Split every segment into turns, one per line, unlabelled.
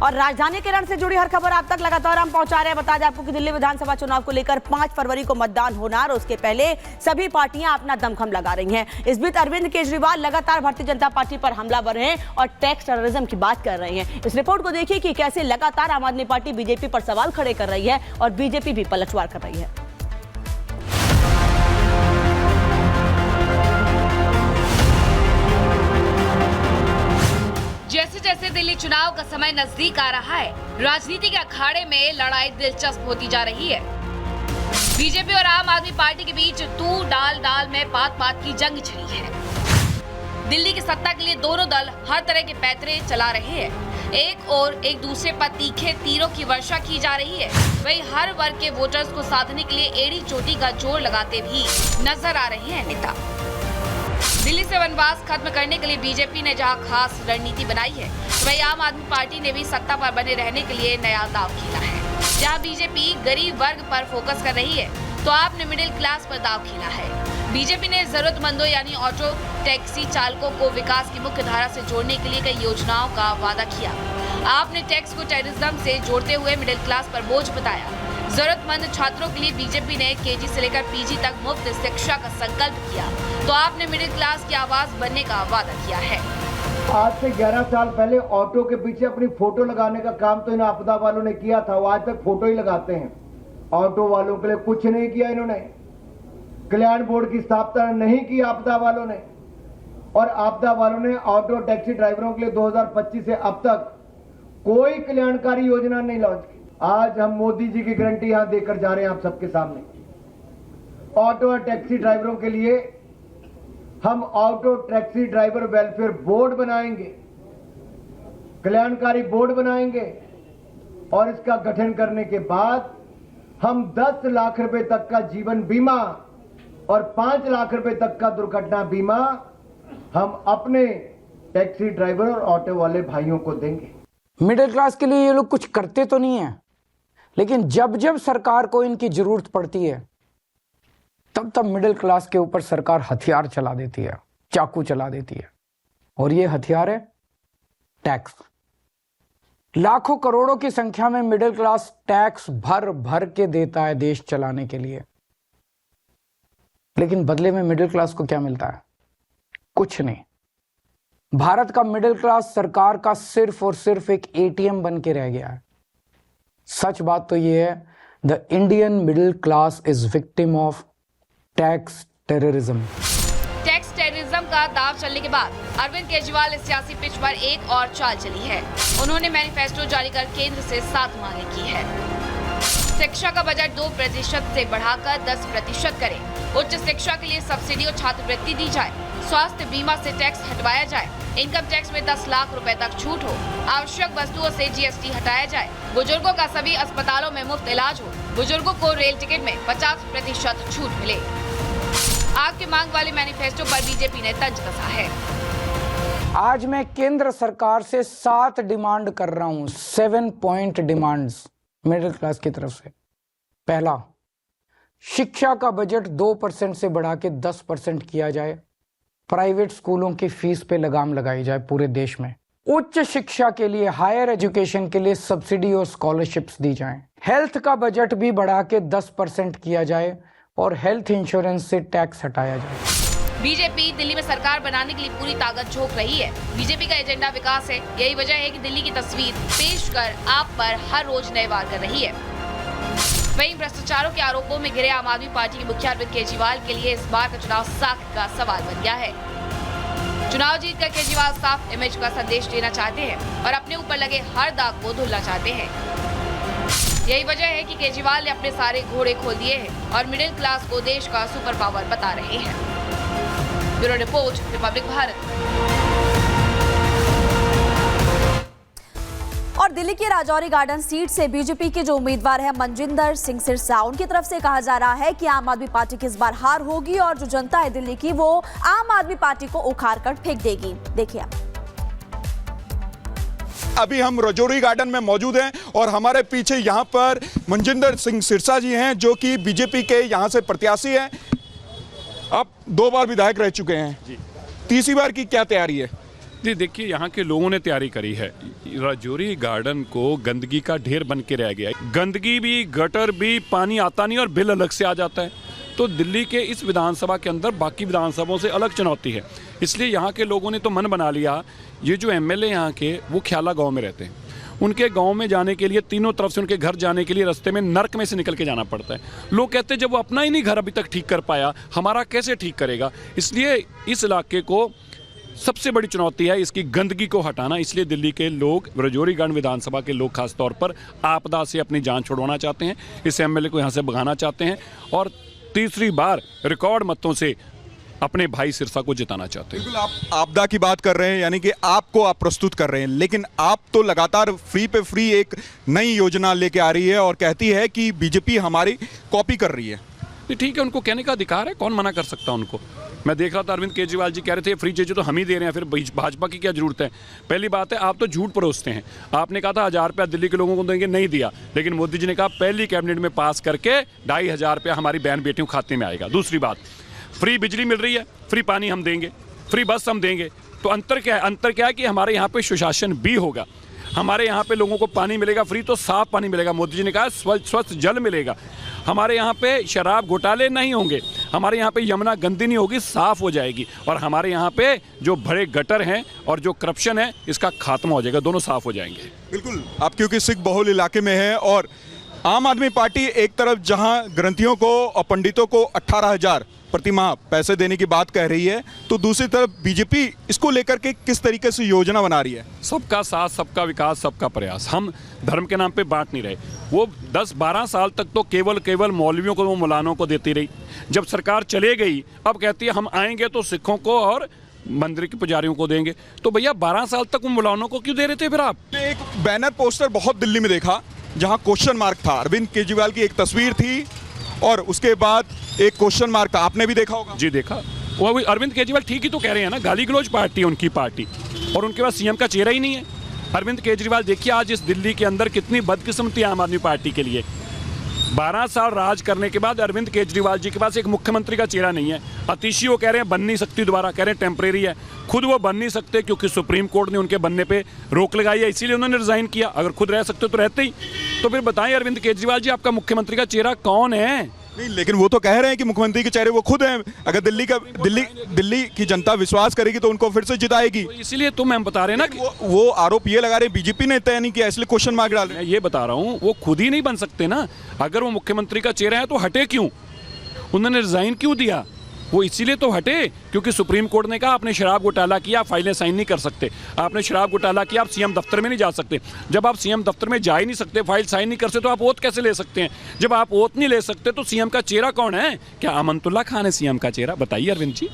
और राजधानी के रण से जुड़ी हर खबर आप तक लगातार हम पहुंचा रहे हैं। बता दें आपको कि दिल्ली विधानसभा चुनाव को लेकर 5 फरवरी को मतदान होना और उसके पहले सभी पार्टियां अपना दमखम लगा रही हैं। इस बीच अरविंद केजरीवाल लगातार भारतीय जनता पार्टी पर हमलावर हैं और टैक्स टेररिज्म की बात कर रहे हैं। इस रिपोर्ट को देखिए कि कैसे लगातार आम आदमी पार्टी बीजेपी पर सवाल खड़े कर रही है और बीजेपी भी पलटवार कर रही है।
जैसे जैसे दिल्ली चुनाव का समय नजदीक आ रहा है, राजनीति के अखाड़े में लड़ाई दिलचस्प होती जा रही है। बीजेपी और आम आदमी पार्टी के बीच तू डाल डाल में पात पात की जंग छिड़ी है। दिल्ली की सत्ता के लिए दोनों दल हर तरह के पैतरे चला रहे हैं। एक और एक दूसरे पर तीखे तीरों की वर्षा की जा रही है। वहीं हर वर्ग के वोटर्स को साधने के लिए एड़ी चोटी का जोर लगाते भी नजर आ रहे हैं नेता। दिल्ली से वनवास खत्म करने के लिए बीजेपी ने जहां खास रणनीति बनाई है, वहीं आम आदमी पार्टी ने भी सत्ता पर बने रहने के लिए नया दांव खेला है। जहां बीजेपी गरीब वर्ग पर फोकस कर रही है, तो आपने मिडिल क्लास पर दांव खेला है। बीजेपी ने जरूरतमंदों यानी ऑटो टैक्सी चालकों को विकास की मुख्य धारा से जोड़ने के लिए कई योजनाओं का वादा किया। आपने टैक्स को टेररिज्म से जोड़ते हुए मिडिल क्लास पर बोझ बताया। जरूरतमंद छात्रों के लिए बीजेपी ने केजी से लेकर पीजी तक मुफ्त शिक्षा का संकल्प किया, तो आपने मिडिल क्लास की आवाज बनने का वादा किया है।
आज से 11 साल पहले ऑटो के पीछे अपनी फोटो लगाने का काम तो इन आपदा वालों ने किया था। वो आज तक फोटो ही लगाते हैं। ऑटो वालों के लिए कुछ नहीं किया इन्होंने। कल्याण बोर्ड की स्थापना नहीं की आपदा वालों ने, और आपदा वालों ने ऑटो टैक्सी ड्राइवरों के लिए 2025 से अब तक कोई कल्याणकारी योजना नहीं लॉन्च की। आज हम मोदी जी की गारंटी यहां देकर जा रहे हैं आप सबके सामने। ऑटो और टैक्सी ड्राइवरों के लिए हम auto taxi driver welfare board बनाएंगे, कल्याणकारी बोर्ड बनाएंगे, और इसका गठन करने के बाद हम 10 लाख रुपए तक का जीवन बीमा और 5 लाख रुपए तक का दुर्घटना बीमा हम अपने टैक्सी ड्राइवर और ऑटो वाले भाइयों को देंगे।
मिडिल क्लास के लिए ये लोग कुछ करते तो नहीं है, लेकिन जब जब सरकार को इनकी जरूरत पड़ती है, तब तब मिडिल क्लास के ऊपर सरकार हथियार चला देती है, चाकू चला देती है। और ये हथियार है टैक्स। लाखों करोड़ों की संख्या में मिडिल क्लास टैक्स भर भर के देता है देश चलाने के लिए, लेकिन बदले में मिडिल क्लास को क्या मिलता है? कुछ नहीं। भारत का मिडिल क्लास सरकार का सिर्फ और सिर्फ एक एटीएम बन के रह गया है। सच बात तो यह है, the Indian middle class is victim of tax terrorism.
Tax terrorism का दांव चलने के बाद अरविंद केजरीवाल इस सियासी पिच पर एक और चाल चली है। उन्होंने मैनिफेस्टो जारी कर केंद्र से 7 मांगे की है। शिक्षा का बजट 2% से बढ़ाकर 10% करें। उच्च शिक्षा के लिए सब्सिडी और छात्रवृत्ति दी जाए। स्वास्थ्य बीमा से टैक्स हटवाया जाए। इनकम टैक्स में 10 लाख रुपए तक छूट हो। आवश्यक वस्तुओं से जीएसटी हटाया जाए। बुजुर्गों का सभी अस्पतालों में मुफ्त इलाज हो। बुजुर्गों को रेल टिकट में 50% छूट मिले। आपकी मांग वाले मैनिफेस्टो पर बीजेपी ने तंज कसा है।
आज मैं केंद्र सरकार से 7 डिमांड कर रहा हूं, 7 पॉइंट डिमांड्स मिडिल क्लास की तरफ से। पहला, शिक्षा का बजट 2% से बढ़ा के 10% किया जाए। प्राइवेट स्कूलों की फीस पे लगाम लगाई जाए पूरे देश में। उच्च शिक्षा के लिए, हायर एजुकेशन के लिए सब्सिडी और स्कॉलरशिप्स दी जाएं। हेल्थ का बजट भी बढ़ा के 10% किया जाए और हेल्थ इंश्योरेंस से टैक्स हटाया जाए।
बीजेपी दिल्ली में सरकार बनाने के लिए पूरी ताकत झोंक रही है। बीजेपी का एजेंडा विकास है। यही वजह है कि दिल्ली की तस्वीर पेश कर आप पर हर रोज नए वार कर रही है। वहीं भ्रष्टाचारों के आरोपों में घिरे आम आदमी पार्टी के मुखिया अरविंद केजरीवाल के लिए इस बार का चुनाव साख का सवाल बन गया है। चुनाव जीतकर केजरीवाल साफ इमेज का संदेश देना चाहते हैं और अपने ऊपर लगे हर दाग को धुलना चाहते हैं। यही वजह है कि केजरीवाल ने अपने सारे घोड़े खोल दिए हैं और मिडिल क्लास को देश का सुपर पावर बता रहे हैं। Bureau report, Republic Bharat.
और दिल्ली की राजौरी गार्डन सीट से बीजेपी के जो उम्मीदवार हैं मनजिंदर सिंह सिरसा, उनकी तरफ से कहा जा रहा है कि आम आदमी पार्टी की इस बार हार होगी और जो जनता है दिल्ली की, वो आम आदमी पार्टी को उखाड़ कर फेंक देगी। देखिए आप।
अभी हम राजौरी गार्डन में मौजूद हैं और हमारे पीछे यहाँ पर मनजिंदर सिंह सिरसा जी हैं, जो कि बीजेपी के यहाँ से प्रत्याशी हैं। आप 2 बार विधायक रह चुके हैं, तीसरी बार की क्या तैयारी है?
जी देखिए, यहाँ के लोगों ने तैयारी करी है। राजौरी गार्डन को गंदगी का ढेर बन के रह गया है। गंदगी भी, गटर भी, पानी आता नहीं और बिल अलग से आ जाता है। तो दिल्ली के इस विधानसभा के अंदर बाकी विधानसभाओं से अलग चुनौती है। इसलिए यहाँ के लोगों ने तो मन बना लिया, ये जो एमएलए यहाँ के वो ख्याला गाँव में रहते हैं, उनके गांव में जाने के लिए तीनों तरफ से उनके घर जाने के लिए रास्ते में नर्क में से निकल के जाना पड़ता है। लोग कहते हैं जब वो अपना ही नहीं घर अभी तक ठीक कर पाया, हमारा कैसे ठीक करेगा। इसलिए इस इलाके को सबसे बड़ी चुनौती है इसकी गंदगी को हटाना। इसलिए दिल्ली के लोग, राजौरी गार्डन विधानसभा के लोग खास तौर पर आपदा से अपनी जान छुड़वाना चाहते हैं, इस एमएलए को यहाँ से भगाना चाहते हैं और तीसरी बार रिकॉर्ड मतों से अपने भाई सिरसा को जिताना चाहते हैं।
बिल्कुल, आप आपदा की बात कर रहे हैं, यानी कि आपको आप प्रस्तुत कर रहे हैं, लेकिन आप तो लगातार फ्री पे फ्री एक नई योजना लेके आ रही है और कहती है कि बीजेपी हमारी कॉपी कर रही है।
ठीक है, उनको कहने का अधिकार है, कौन मना कर सकता है उनको। मैं देख रहा था अरविंद केजरीवाल जी कह रहे थे फ्री चीज़ें तो हम ही दे रहे हैं, फिर भाजपा की क्या जरूरत है। पहली बात है, आप तो झूठ परोसते हैं। आपने कहा था 1000 रुपया दिल्ली के लोगों को देंगे, नहीं दिया। लेकिन मोदी जी ने कहा पहली कैबिनेट में पास करके 2500 रुपया हमारी बहन बेटियों के खाते में आएगा। दूसरी बात, फ्री बिजली मिल रही है, फ्री पानी हम देंगे, फ्री बस हम देंगे। तो अंतर क्या है? अंतर क्या है कि हमारे यहाँ पे सुशासन भी होगा। हमारे यहाँ पे लोगों को पानी मिलेगा फ्री, तो साफ पानी मिलेगा। मोदी जी ने कहा स्वच्छ जल मिलेगा। हमारे यहाँ पे शराब घोटाले नहीं होंगे, हमारे यहाँ पे यमुना गंदी नहीं होगी, साफ हो जाएगी। और हमारे यहाँ पे जो बड़े गटर हैं और जो करप्शन है, इसका खात्मा हो जाएगा, दोनों साफ हो जाएंगे।
बिल्कुल, आप क्योंकि सिख बहुल इलाके में है और आम आदमी पार्टी एक तरफ जहां ग्रंथियों को और पंडितों को 18,000 प्रति माह पैसे देने की बात कह रही है, तो दूसरी तरफ बीजेपी इसको लेकर के किस तरीके से योजना बना रही है?
सबका साथ, सबका विकास, सबका प्रयास। हम धर्म के नाम पे बांट नहीं रहे। वो 10-12 साल तक तो केवल मौलवियों को, वो मौलानों को देती रही। जब सरकार चले गई, अब कहती है हम आएंगे तो सिखों को और मंदिर के पुजारियों को देंगे। तो भैया 12 साल तक उन मौलानों को क्यों दे रहे थे फिर आप?
एक बैनर पोस्टर बहुत दिल्ली में देखा जहां क्वेश्चन मार्क था, अरविंद केजरीवाल की एक तस्वीर थी और उसके बाद एक क्वेश्चन मार्क था। आपने भी देखा होगा।
जी देखा। वो अरविंद केजरीवाल ठीक ही तो कह रहे हैं ना, गाली गलौज पार्टी है उनकी पार्टी, और उनके पास सीएम का चेहरा ही नहीं है। अरविंद केजरीवाल देखिए आज इस दिल्ली के अंदर कितनी बदकिस्मती आम आदमी पार्टी के लिए। 12 साल राज करने के बाद अरविंद केजरीवाल जी के पास एक मुख्यमंत्री का चेहरा नहीं है। अतिशी वो कह रहे हैं बन नहीं सकती दोबारा, कह रहे हैं टेम्परेरी है। खुद वो बन नहीं सकते क्योंकि सुप्रीम कोर्ट ने उनके बनने पे रोक लगाई है, इसीलिए उन्होंने रिजाइन किया। अगर खुद रह सकते तो रहते ही। तो फिर बताएं अरविंद केजरीवाल जी, आपका मुख्यमंत्री का चेहरा कौन है?
नहीं, लेकिन वो तो कह रहे हैं कि मुख्यमंत्री के चेहरे वो खुद हैं। अगर दिल्ली की जनता विश्वास करेगी तो उनको फिर से जिताएगी।
तो इसीलिए तो मैं बता रहे हैं ना कि
वो आरोप ये लगा रहे हैं बीजेपी ने तय नहीं किया, इसलिए क्वेश्चन मार्क डाल रहे हैं।
मैं ये बता रहा हूँ, वो खुद ही नहीं बन सकते ना। अगर वो मुख्यमंत्री का चेहरा है तो हटे क्यों? उन्होंने रिजाइन क्यों दिया? वो इसीलिए तो हटे क्योंकि सुप्रीम कोर्ट ने कहा आपने शराब घोटाला किया, आप फाइलें साइन नहीं कर सकते। आपने शराब घोटाला किया, आप सीएम दफ्तर में नहीं जा सकते। जब आप सीएम दफ्तर में जा ही नहीं सकते, फाइल साइन नहीं कर सकते, तो आप ओथ कैसे ले सकते हैं? जब आप ओथ नहीं ले सकते तो सीएम का चेहरा कौन है? क्या अमनतुल्ला खान है सीएम का चेहरा? बताइए अरविंद जी।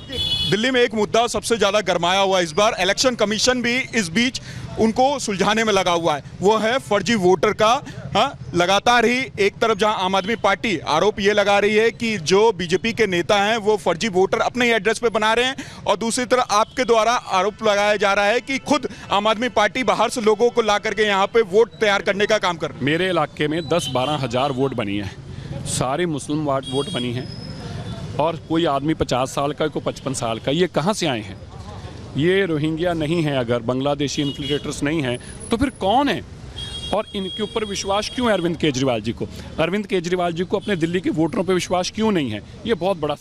दिल्ली में एक मुद्दा सबसे ज्यादा गरमाया हुआ इस बार, इलेक्शन कमीशन भी इस बीच उनको सुलझाने में लगा हुआ है, वो है फर्जी वोटर का। लगातार ही एक तरफ जहां आम आदमी पार्टी आरोप ये लगा रही है कि जो बीजेपी के नेता हैं वो फर्जी वोटर अपने ही एड्रेस पे बना रहे हैं, और दूसरी तरफ आपके द्वारा आरोप लगाया जा रहा है कि खुद आम आदमी पार्टी बाहर से लोगों को ला करके यहाँ पे वोट तैयार करने का काम कर रही है।
मेरे इलाके में 10-12 हज़ार वोट बनी है, सारे मुस्लिम वोट बनी हैं, और कोई आदमी 50 साल का, कोई 55 साल का। ये कहाँ से आए हैं? ये रोहिंग्या नहीं है, अगर बांग्लादेशी इन्फ्लिट्रेटर्स नहीं हैं तो फिर कौन है? और इनके ऊपर विश्वास क्यों है अरविंद केजरीवाल जी को? अरविंद केजरीवाल जी को अपने दिल्ली के वोटरों पर विश्वास क्यों नहीं है? ये बहुत बड़ा